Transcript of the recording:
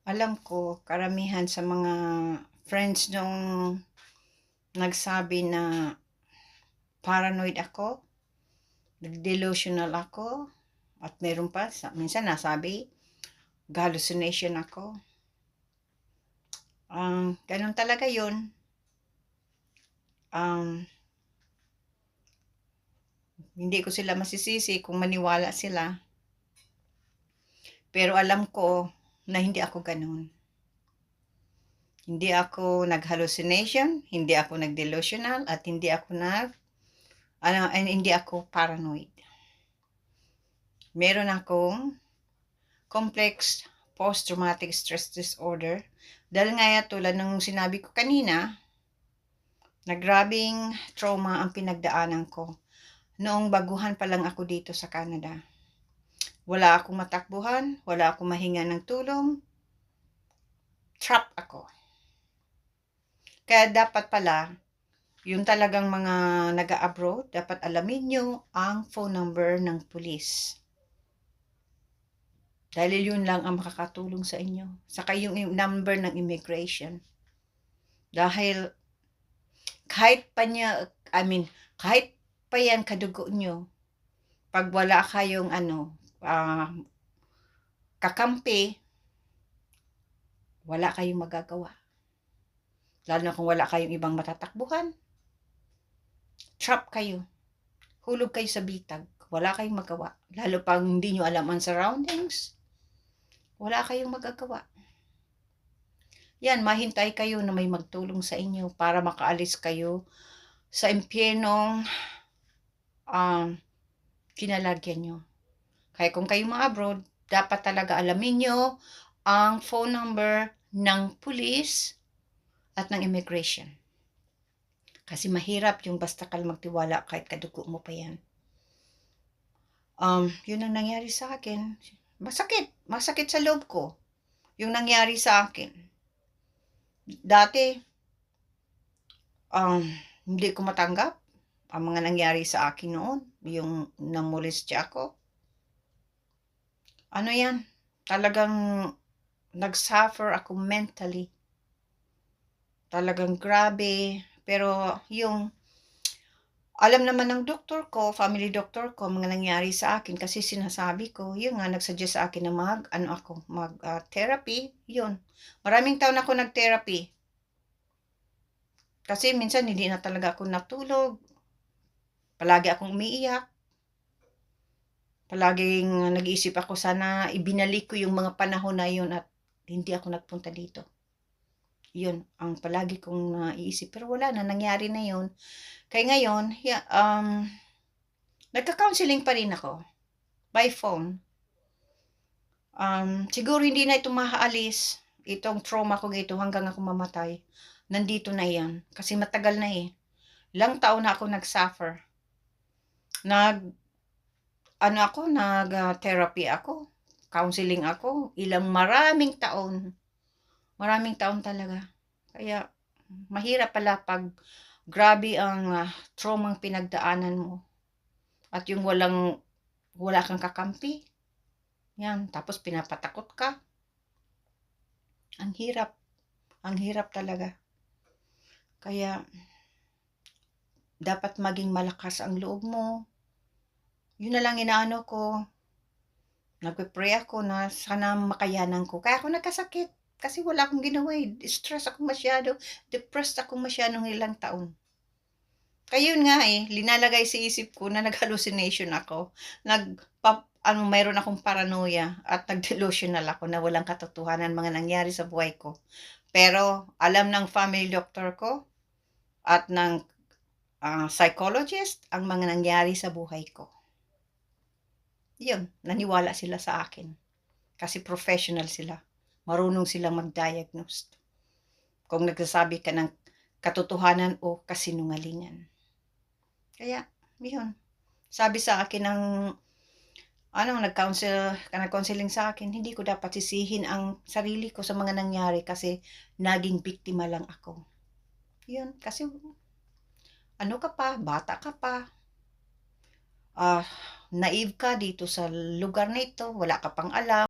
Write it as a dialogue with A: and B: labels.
A: Alam ko karamihan sa mga friends nung nagsabi na paranoid ako, delusional ako, at meron pa minsan nasabi hallucination ako. Ganun talaga 'yun. Hindi ko sila masisisi kung maniwala sila. Pero alam ko na hindi ako gano'n. Hindi ako nag-hallucination, hindi ako nag-delusional, at hindi ako paranoid. Meron akong complex post-traumatic stress disorder. Dahil nga tulad ng sinabi ko kanina, na grabing trauma ang pinagdaanan ko. Noong baguhan pa lang ako dito sa Canada. Wala akong matakbuhan, wala akong mahinga ng tulong, trap ako. Kaya dapat pala, yung talagang mga nag-abroad, dapat alamin nyo ang phone number ng pulis. Dahil yun lang ang makakatulong sa inyo. Saka yung number ng immigration. Dahil kahit pa yan kadugo nyo, pag wala kayong kakampi, wala kayong magagawa. Lalo na kung wala kayong ibang matatakbuhan, trap kayo. Hulog kayo sa bitag. Wala kayong magawa. Lalo pag hindi nyo alam ang surroundings, wala kayong magagawa. Yan, mahintay kayo na may magtulong sa inyo para makaalis kayo sa impyernong kinalagyan nyo. Kaya kung kayo mga abroad, dapat talaga alamin nyo ang phone number ng police at ng immigration. Kasi mahirap yung basta ka magtiwala kahit kadugo mo pa yan. Yun ang nangyari sa akin. Masakit sa loob ko yung nangyari sa akin. Dati, hindi ko matanggap ang mga nangyari sa akin noon, yung namolestya ako. Ano yan? Talagang nag-suffer ako mentally. Talagang grabe. Pero yung alam naman ng doktor ko, family doctor ko, mga nangyari sa akin kasi sinasabi ko, yun nga, nagsuggest sa akin na mag-therapy, yun. Maraming taon ako nag-therapy. Kasi minsan hindi na talaga ako natulog. Palagi akong umiiyak. Palaging nag-iisip ako, sana ibinalik ko yung mga panahon na yun at hindi ako nagpunta dito. Yun, ang palagi kong naiisip. Pero wala na, nangyari na yun. Kaya ngayon, nagka-counseling pa rin ako. By phone. Siguro hindi na ito maaalis. Itong trauma ko ito hanggang ako mamatay. Nandito na yan. Kasi matagal na eh. Ilang taon na ako nag-suffer. Nag-therapy ako. Counseling ako. Maraming taon. Maraming taon talaga. Kaya, mahirap pala pag grabe ang traumang pinagdaanan mo. At yung wala kang kakampi. Yan. Tapos pinapatakot ka. Ang hirap. Ang hirap talaga. Kaya, dapat maging malakas ang loob mo. Yun na lang inaano ko. Nagpe-pray ako na sana makayanan ko. Kaya ako nagkasakit. Kasi wala akong ginawa eh. Stress ako masyado. Depressed ako masyadong ilang taon. Kaya yun nga eh. Linalagay sa isip ko na nag-hallucination ako. Mayroon akong paranoia at nag-delusional ako na walang katotohanan mga nangyari sa buhay ko. Pero alam ng family doctor ko at ng psychologist ang mga nangyari sa buhay ko. Yun, naniwala sila sa akin. Kasi professional sila. Marunong silang mag-diagnose. Kung nagsasabi ka ng katotohanan o kasinungalingan. Kaya, yun. Sabi sa akin ng nag-counseling sa akin, hindi ko dapat sisihin ang sarili ko sa mga nangyari kasi naging biktima lang ako. Yun, kasi bata ka pa. Naive ka dito sa lugar na ito, wala ka pang alam.